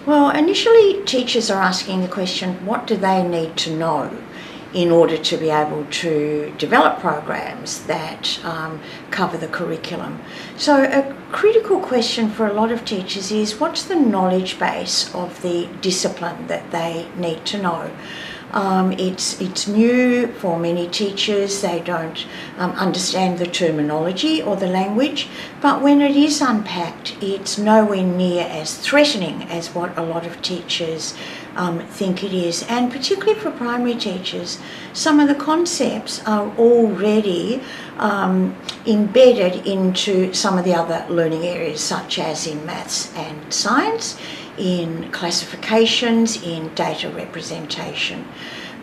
Well, initially teachers are asking the question, what do they need to know in order to be able to develop programs that cover the curriculum? So a critical question for a lot of teachers is, what's the knowledge base of the discipline that they need to know? It's new for many teachers. They don't understand the terminology or the language, but when it is unpacked, it's nowhere near as threatening as what a lot of teachers think it is. And particularly for primary teachers, some of the concepts are already embedded into some of the other learning areas, such as in maths and science, in classifications, in data representation.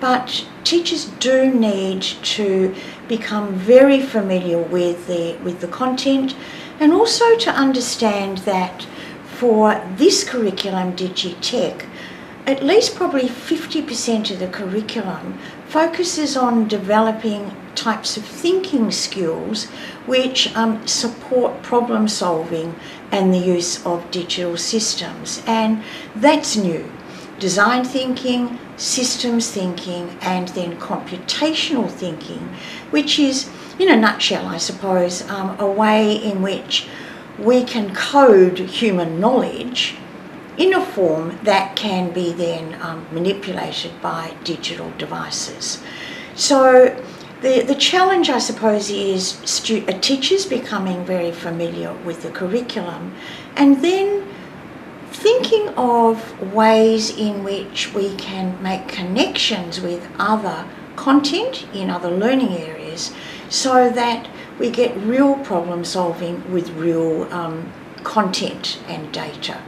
But teachers do need to become very familiar with the content, and also to understand that for this curriculum, Digitech, at least probably 50% of the curriculum focuses on developing types of thinking skills which support problem solving and the use of digital systems. And that's new. Design thinking, systems thinking, and then computational thinking, which is, in a nutshell, I suppose, a way in which we can code human knowledge in a form that can be then manipulated by digital devices. So the challenge, I suppose, is teachers becoming very familiar with the curriculum, and then thinking of ways in which we can make connections with other content in other learning areas, so that we get real problem solving with real content and data.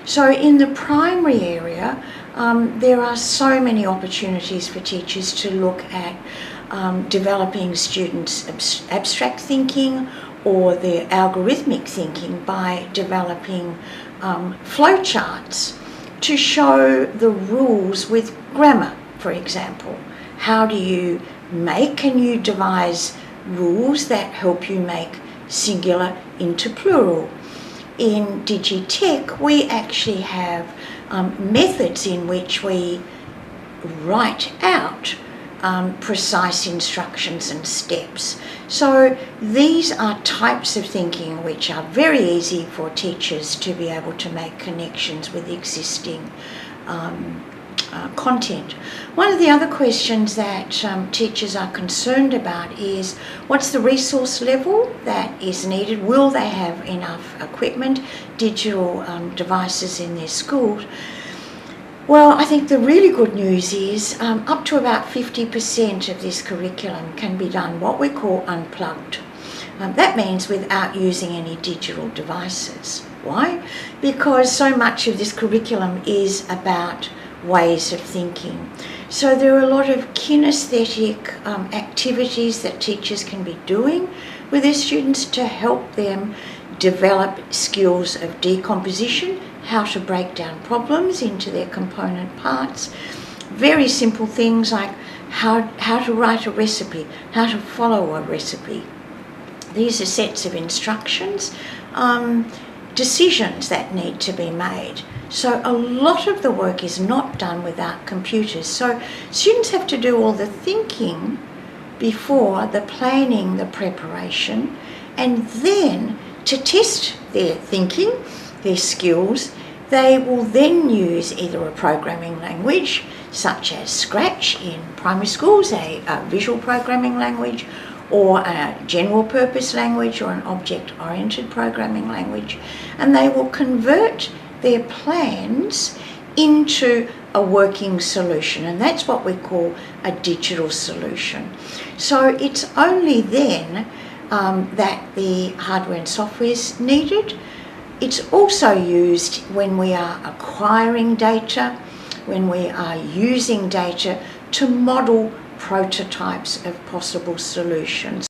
So in the primary area, there are so many opportunities for teachers to look at developing students' abstract thinking or their algorithmic thinking by developing flowcharts to show the rules with grammar, for example. How do you can you devise rules that help you make singular into plural? In Digitech, we actually have methods in which we write out precise instructions and steps. So these are types of thinking which are very easy for teachers to be able to make connections with existing content. One of the other questions that teachers are concerned about is, what's the resource level that is needed? Will they have enough equipment, digital devices in their schools? Well, I think the really good news is up to about 50% of this curriculum can be done what we call unplugged. That means without using any digital devices. Why? Because so much of this curriculum is about ways of thinking. So there are a lot of kinesthetic activities that teachers can be doing with their students to help them develop skills of decomposition, how to break down problems into their component parts. Very simple things like how to write a recipe, how to follow a recipe. These are sets of instructions, decisions that need to be made. So a lot of the work is not done without computers. So students have to do all the thinking before the planning, the preparation, and then to test their thinking, their skills, they will then use either a programming language such as Scratch in primary schools, a visual programming language, or a general purpose language, or an object-oriented programming language, and they will convert their plans into a working solution, and that's what we call a digital solution. So it's only then that the hardware and software is needed. It's also used when we are acquiring data, when we are using data to model prototypes of possible solutions.